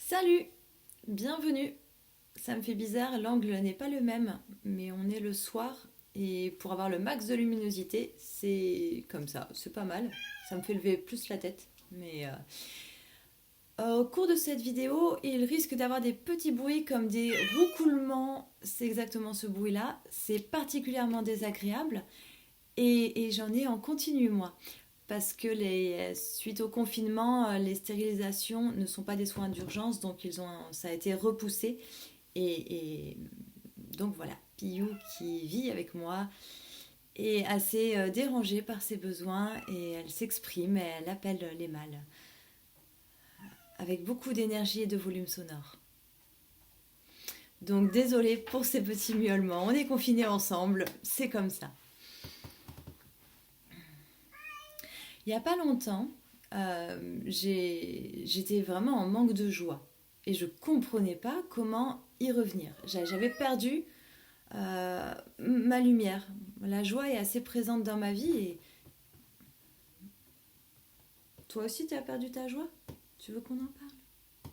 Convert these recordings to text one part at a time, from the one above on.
Salut, bienvenue. Ça me fait bizarre, l'angle n'est pas le même, mais on est le soir et pour avoir le max de luminosité, c'est comme ça, c'est pas mal. Ça me fait lever plus la tête. Au cours de cette vidéo, il risque d'avoir des petits bruits comme des roucoulements. C'est exactement ce bruit-là. C'est particulièrement désagréable et j'en ai en continu moi. Parce que suite au confinement, les stérilisations ne sont pas des soins d'urgence, donc ça a été repoussé. Et donc voilà, Piyou qui vit avec moi est assez dérangée par ses besoins et elle s'exprime et elle appelle les mâles avec beaucoup d'énergie et de volume sonore. Donc désolée pour ces petits miaulements, on est confinés ensemble, c'est comme ça. Il n'y a pas longtemps, j'étais vraiment en manque de joie et je comprenais pas comment y revenir. J'avais perdu ma lumière. La joie est assez présente dans ma vie et toi aussi tu as perdu ta joie. Tu veux qu'on en parle?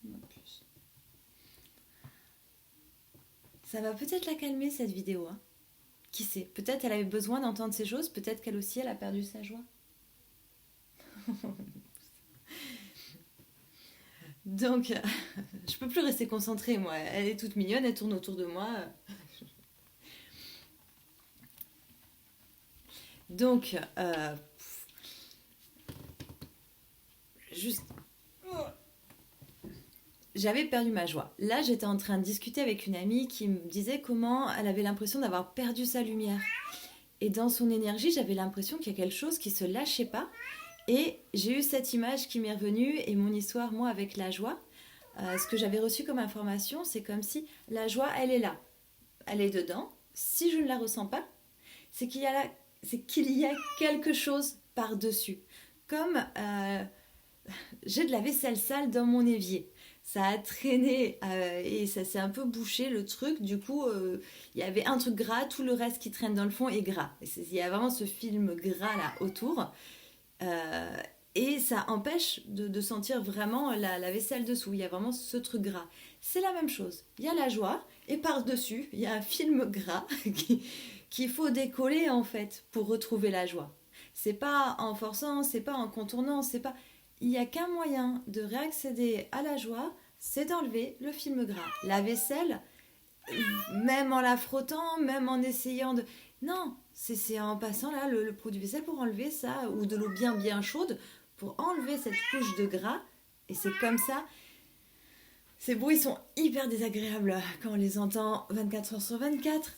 Non plus. Ça va peut-être la calmer cette vidéo. Hein. Qui sait? Peut-être elle avait besoin d'entendre ces choses, peut-être qu'elle aussi elle a perdu sa joie. Donc, je peux plus rester concentrée moi. Elle est toute mignonne, elle tourne autour de moi. Donc, juste j'avais perdu ma joie. Là, j'étais en train de discuter avec une amie qui me disait comment elle avait l'impression d'avoir perdu sa lumière. Et dans son énergie, j'avais l'impression qu'il y a quelque chose qui se lâchait pas. Et j'ai eu cette image qui m'est revenue et mon histoire, moi, avec la joie. Ce que j'avais reçu comme information, c'est comme si la joie, elle est là. Elle est dedans. Si je ne la ressens pas, c'est qu'il y a quelque chose par-dessus. Comme j'ai de la vaisselle sale dans mon évier. Ça a traîné et ça s'est un peu bouché le truc. Du coup, il y avait un truc gras, tout le reste qui traîne dans le fond est gras. Il y a vraiment ce film gras là autour. Euh, et ça empêche de sentir vraiment la vaisselle dessous. Il y a vraiment ce truc gras. C'est la même chose. Il y a la joie et par-dessus, il y a un film gras qu'il faut décoller en fait pour retrouver la joie. C'est pas en forçant, c'est pas en contournant, c'est pas. Il n'y a qu'un moyen de réaccéder à la joie, c'est d'enlever le film gras. La vaisselle, même en la frottant, même en essayant de. Non, c'est en passant là le produit vaisselle pour enlever ça, ou de l'eau bien bien chaude pour enlever cette couche de gras. Et c'est comme ça. Ces bruits sont hyper désagréables quand on les entend 24 heures sur 24.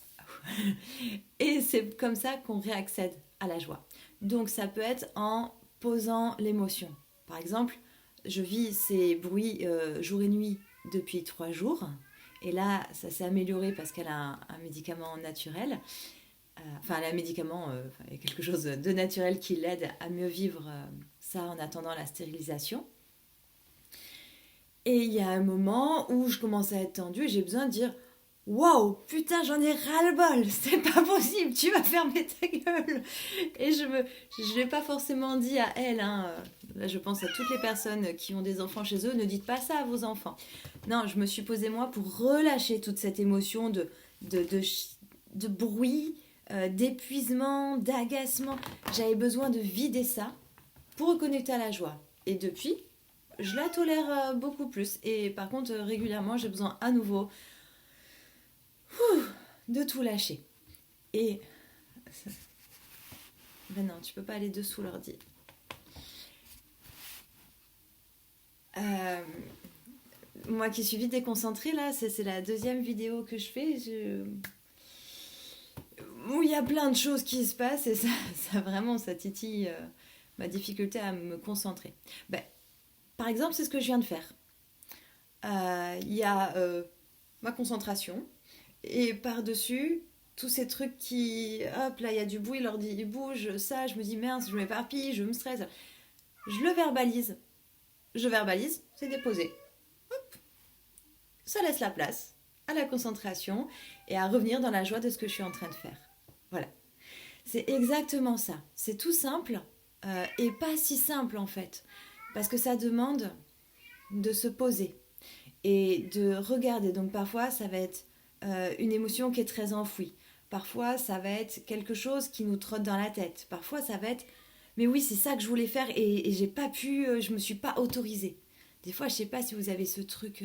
Et c'est comme ça qu'on réaccède à la joie. Donc ça peut être en posant l'émotion. Par exemple, je vis ces bruits jour et nuit depuis 3 jours. Et là, ça s'est amélioré parce qu'elle a un médicament naturel. Enfin, elle a un médicament, il y a quelque chose de naturel qui l'aide à mieux vivre ça en attendant la stérilisation. Et il y a un moment où je commence à être tendue et j'ai besoin de dire waouh, putain, j'en ai ras-le-bol, c'est pas possible, tu vas fermer ta gueule. Et je l'ai pas forcément dit à elle, hein. Là je pense à toutes les personnes qui ont des enfants chez eux, ne dites pas ça à vos enfants. Non, je me suis posée moi pour relâcher toute cette émotion de, de, de bruit, d'épuisement, d'agacement. J'avais besoin de vider ça pour reconnecter à la joie. Et depuis, je la tolère beaucoup plus. Et par contre, régulièrement, j'ai besoin à nouveau de tout lâcher. Et ben non, tu peux pas aller dessous l'ordi. Euh, Moi qui suis vite déconcentrée là, c'est la deuxième vidéo que je fais. Où il y a plein de choses qui se passent et ça vraiment ça titille ma difficulté à me concentrer. Ben, par exemple, c'est ce que je viens de faire. Il y a ma concentration et par-dessus tous ces trucs qui hop là il y a du bruit, l'ordi il bouge, ça je me dis mince, je m'éparpille, je me stresse. Je le verbalise. Je verbalise, c'est déposé. Ça laisse la place à la concentration et à revenir dans la joie de ce que je suis en train de faire. Voilà. C'est exactement ça. C'est tout simple et pas si simple en fait. Parce que ça demande de se poser et de regarder. Donc parfois, ça va être une émotion qui est très enfouie. Parfois, ça va être quelque chose qui nous trotte dans la tête. Parfois, ça va être mais oui, c'est ça que je voulais faire et j'ai pas pu, je me suis pas autorisée. Des fois, je sais pas si vous avez ce truc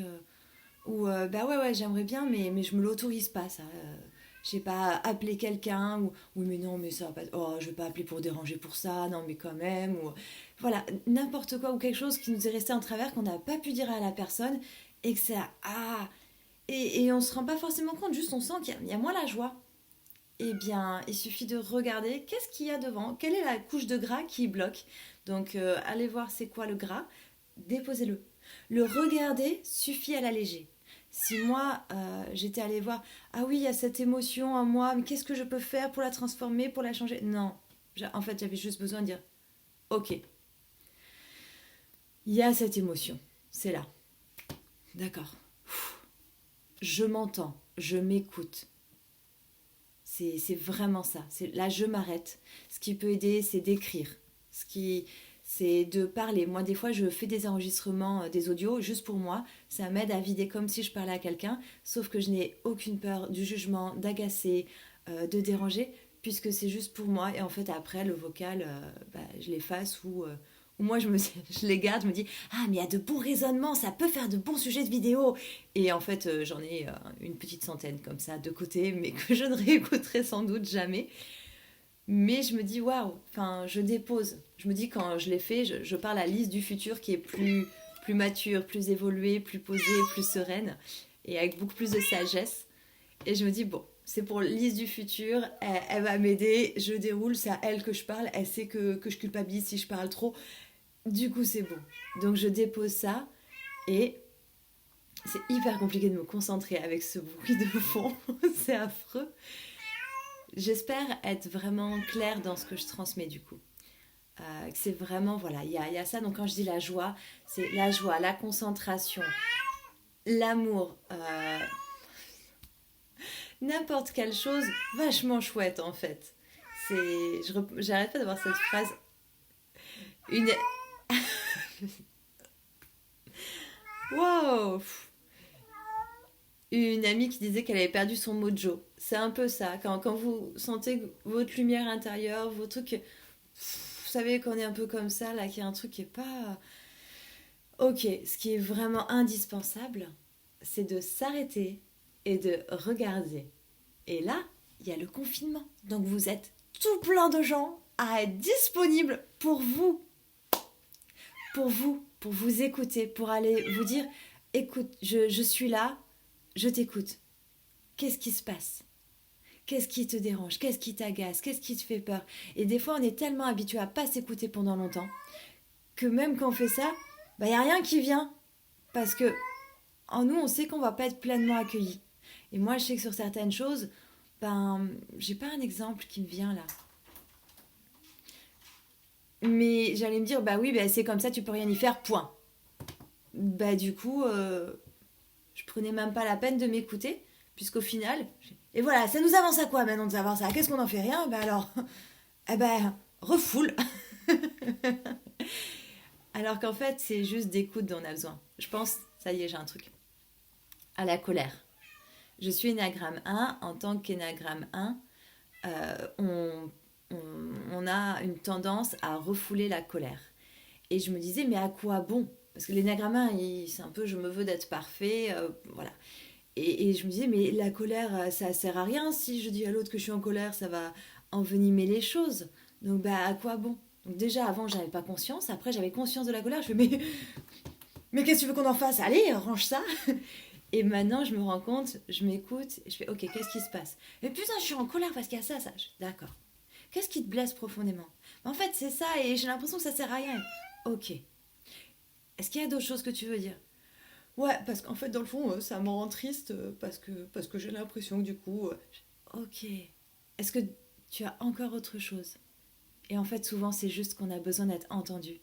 où bah ouais, j'aimerais bien, mais je me l'autorise pas, ça. Je sais pas, appeler quelqu'un ou oui, mais non, mais ça va pas. Oh, je vais pas appeler pour déranger pour ça, non, mais quand même. Ou voilà, n'importe quoi ou quelque chose qui nous est resté en travers qu'on n'a pas pu dire à la personne et que ça. Ah et on se rend pas forcément compte, juste on sent qu'il y a moins la joie. Eh bien, il suffit de regarder qu'est-ce qu'il y a devant, quelle est la couche de gras qui bloque. Donc, allez voir c'est quoi le gras, déposez-le. Le regarder suffit à l'alléger. Si moi, j'étais allée voir, ah oui, il y a cette émotion en moi, mais qu'est-ce que je peux faire pour la transformer, pour la changer? Non, en fait, j'avais juste besoin de dire, ok, il y a cette émotion, c'est là. D'accord. Je m'entends, je m'écoute. C'est vraiment ça. Là, je m'arrête. Ce qui peut aider, c'est d'écrire. C'est de parler. Moi, des fois, je fais des enregistrements, des audios, juste pour moi. Ça m'aide à vider comme si je parlais à quelqu'un. Sauf que je n'ai aucune peur du jugement, d'agacer, de déranger, puisque c'est juste pour moi. Et en fait, après, le vocal, je l'efface ou moi, je les garde. Je me dis, ah, mais il y a de bons raisonnements, ça peut faire de bons sujets de vidéo. Et en fait, j'en ai une petite centaine comme ça de côté, mais que je ne réécouterai sans doute jamais. Mais je me dis, waouh, enfin, je dépose. Je me dis, quand je l'ai fait, je parle à Lise du futur qui est plus mature, plus évoluée, plus posée, plus sereine et avec beaucoup plus de sagesse. Et je me dis, bon, c'est pour Lise du futur, elle va m'aider, je déroule, c'est à elle que je parle, elle sait que je culpabilise si je parle trop. Du coup, c'est bon. Donc, je dépose ça et c'est hyper compliqué de me concentrer avec ce bruit de fond. C'est affreux. J'espère être vraiment claire dans ce que je transmets du coup. C'est vraiment, voilà, il y a ça. Donc quand je dis la joie, c'est la joie, la concentration, l'amour, n'importe quelle chose vachement chouette en fait. J'arrête pas d'avoir cette phrase. Une... Wow. Une amie qui disait qu'elle avait perdu son mojo. C'est un peu ça. Quand vous sentez votre lumière intérieure, vos trucs. Vous savez qu'on est un peu comme ça, là, qu'il y a un truc qui est pas. Ok, ce qui est vraiment indispensable, c'est de s'arrêter et de regarder. Et là, il y a le confinement. Donc vous êtes tout plein de gens à être disponibles pour vous écouter, pour aller vous dire, écoute, je suis là, je t'écoute. Qu'est-ce qui se passe? Qu'est-ce qui te dérange? Qu'est-ce qui t'agace? Qu'est-ce qui te fait peur? Et des fois, on est tellement habitué à pas s'écouter pendant longtemps que même quand on fait ça, il n'y a rien qui vient. Parce que en nous, on sait qu'on va pas être pleinement accueilli. Et moi, je sais que sur certaines choses, j'ai pas un exemple qui me vient là. Mais j'allais me dire, bah oui, c'est comme ça, tu peux rien y faire, point. Du coup, je prenais même pas la peine de m'écouter, puisqu'au final, et voilà, ça nous avance à quoi maintenant de savoir ça? Qu'est-ce qu'on en fait? Rien? Alors, refoule. Alors qu'en fait, c'est juste d'écoute dont on a besoin. Je pense, ça y est, j'ai un truc. À la colère. Je suis Enneagramme 1. En tant qu'Enneagramme 1, on a une tendance à refouler la colère. Et je me disais, mais à quoi bon? Parce que l'Enneagramme 1, c'est un peu, je me veux d'être parfait, voilà. Et je me disais, mais la colère, ça sert à rien. Si je dis à l'autre que je suis en colère, ça va envenimer les choses. Donc, à quoi bon? Donc déjà, avant, j'avais pas conscience. Après, j'avais conscience de la colère. Je fais, mais qu'est-ce que tu veux qu'on en fasse? Allez, range ça. Et maintenant, je me rends compte, je m'écoute, et je fais, ok, qu'est-ce qui se passe? Mais putain, je suis en colère parce qu'il y a ça. D'accord. Qu'est-ce qui te blesse profondément? En fait, c'est ça, et j'ai l'impression que ça sert à rien. Ok. Est-ce qu'il y a d'autres choses que tu veux dire? Ouais, parce qu'en fait, dans le fond, ça me rend triste parce que j'ai l'impression que du coup... Ok. Est-ce que tu as encore autre chose? Et en fait, souvent, c'est juste qu'on a besoin d'être entendu.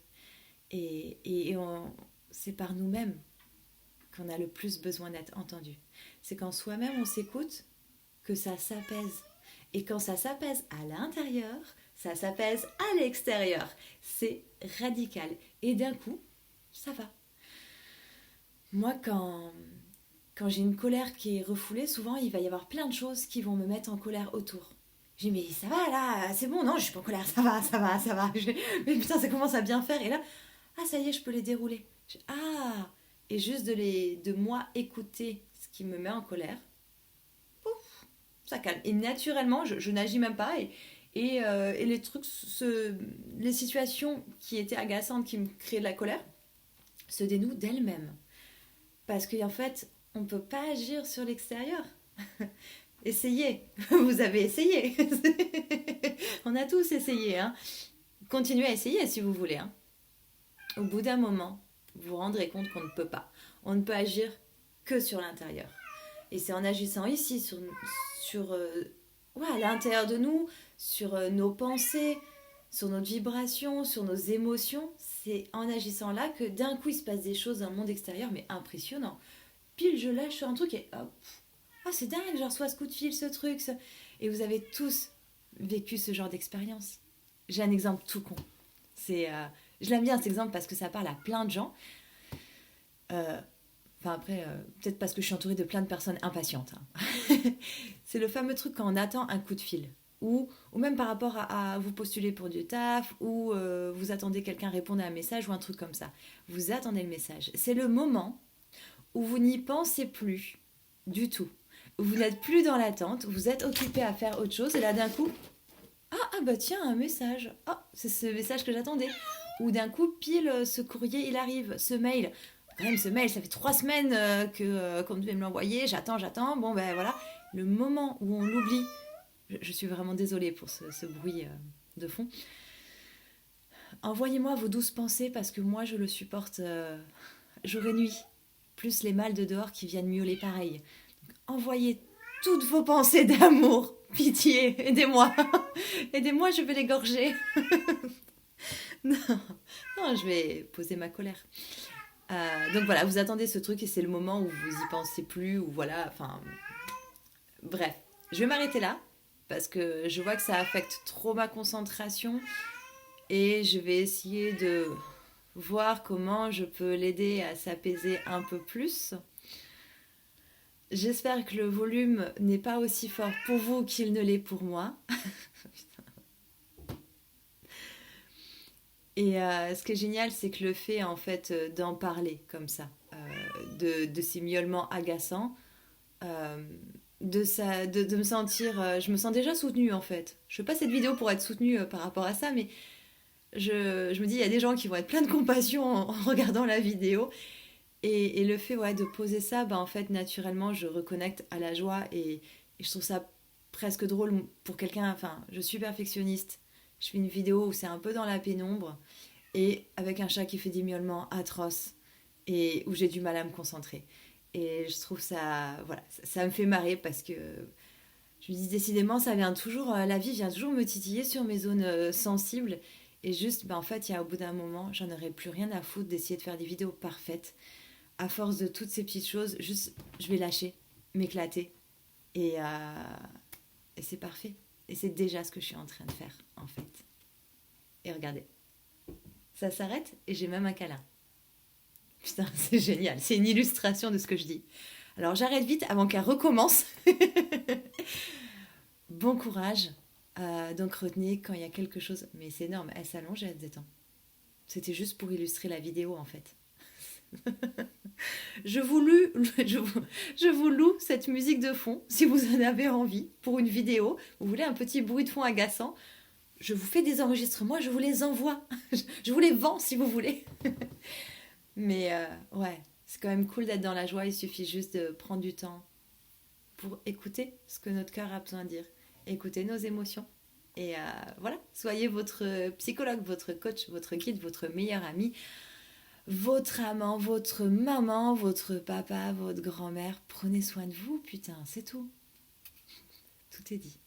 C'est par nous-mêmes qu'on a le plus besoin d'être entendu. C'est quand soi-même, on s'écoute que ça s'apaise. Et quand ça s'apaise à l'intérieur, ça s'apaise à l'extérieur. C'est radical. Et d'un coup, ça va. Moi, quand j'ai une colère qui est refoulée, souvent il va y avoir plein de choses qui vont me mettre en colère autour. Je dis mais ça va là, c'est bon, non, je suis pas en colère, ça va, ça va, ça va. Mais putain, ça commence à bien faire. Et là, ah ça y est, je peux les dérouler. Ah, et juste de moi écouter ce qui me met en colère, ça calme. Et naturellement, je n'agis même pas. Et les trucs, les situations qui étaient agaçantes, qui me créaient de la colère, se dénouent d'elles-mêmes. Parce qu'en fait, on ne peut pas agir sur l'extérieur. Essayez, vous avez essayé. On a tous essayé. Hein. Continuez à essayer si vous voulez. Hein. Au bout d'un moment, vous vous rendrez compte qu'on ne peut pas. On ne peut agir que sur l'intérieur. Et c'est en agissant ici, ouais, à l'intérieur de nous, sur nos pensées, sur notre vibration, sur nos émotions. C'est en agissant là que d'un coup, il se passe des choses dans le monde extérieur, mais impressionnant. Pile, je lâche sur un truc et hop. Ah, c'est dingue, je reçois ce coup de fil, ce truc. Et vous avez tous vécu ce genre d'expérience. J'ai un exemple tout con. Je l'aime bien cet exemple parce que ça parle à plein de gens. Enfin après, peut-être parce que je suis entourée de plein de personnes impatientes. Hein. C'est le fameux truc quand on attend un coup de fil. Ou même par rapport à vous postuler pour du taf, ou vous attendez quelqu'un répondre à un message ou un truc comme ça. Vous attendez le message. C'est le moment où vous n'y pensez plus du tout. Vous n'êtes plus dans l'attente, vous êtes occupé à faire autre chose, et là d'un coup, bah tiens, un message. Ah, c'est ce message que j'attendais. Ou d'un coup, pile, ce courrier, il arrive, ce mail. Quand même, ce mail, ça fait 3 semaines qu'on devait me l'envoyer, j'attends. Bon, ben voilà. Le moment où on l'oublie, je suis vraiment désolée pour ce bruit de fond. Envoyez-moi vos douces pensées parce que moi, je le supporte jour et nuit. Plus les mâles de dehors qui viennent miauler pareil. Donc, envoyez toutes vos pensées d'amour. Pitié, aidez-moi. Aidez-moi, je vais l'égorger. non, non, je vais poser ma colère. Donc voilà, vous attendez ce truc et c'est le moment où vous y pensez plus, ou voilà, enfin... Bref, je vais m'arrêter là, parce que je vois que ça affecte trop ma concentration, et je vais essayer de voir comment je peux l'aider à s'apaiser un peu plus. J'espère que le volume n'est pas aussi fort pour vous qu'il ne l'est pour moi. Et ce qui est génial, c'est que le fait en fait d'en parler comme ça, de ces miaulements agaçants, euh, de me sentir, je me sens déjà soutenue en fait. Je fais pas cette vidéo pour être soutenue par rapport à ça, mais je me dis il y a des gens qui vont être plein de compassion en regardant la vidéo. Et le fait ouais, de poser ça, bah, en fait naturellement je reconnecte à la joie et je trouve ça presque drôle pour quelqu'un. Enfin, je suis perfectionniste. Je fais une vidéo où c'est un peu dans la pénombre et avec un chat qui fait des miaulements atroces et où j'ai du mal à me concentrer. Et je trouve ça, voilà, ça me fait marrer parce que je me dis décidément, ça vient toujours, la vie vient toujours me titiller sur mes zones sensibles. Et juste, bah, en fait, il y a au bout d'un moment, j'en aurais plus rien à foutre d'essayer de faire des vidéos parfaites. À force de toutes ces petites choses, juste, je vais lâcher, m'éclater. Et c'est parfait. Et c'est déjà ce que je suis en train de faire, en fait. Et regardez, ça s'arrête et j'ai même un câlin. Putain, c'est génial. C'est une illustration de ce que je dis. Alors j'arrête vite avant qu'elle recommence. Bon courage. Donc retenez quand il y a quelque chose... Mais c'est énorme, elle s'allonge et elle se détend. C'était juste pour illustrer la vidéo en fait. Je vous loue cette musique de fond si vous en avez envie pour une vidéo. Vous voulez un petit bruit de fond agaçant. Je vous fais des enregistrements, je vous les envoie. Je vous les vends si vous voulez. Mais ouais, c'est quand même cool d'être dans la joie. Il suffit juste de prendre du temps pour écouter ce que notre cœur a besoin de dire. Écouter nos émotions. Et voilà, soyez votre psychologue, votre coach, votre guide, votre meilleur ami, votre amant, votre maman, votre papa, votre grand-mère. Prenez soin de vous, putain, c'est tout. Tout est dit.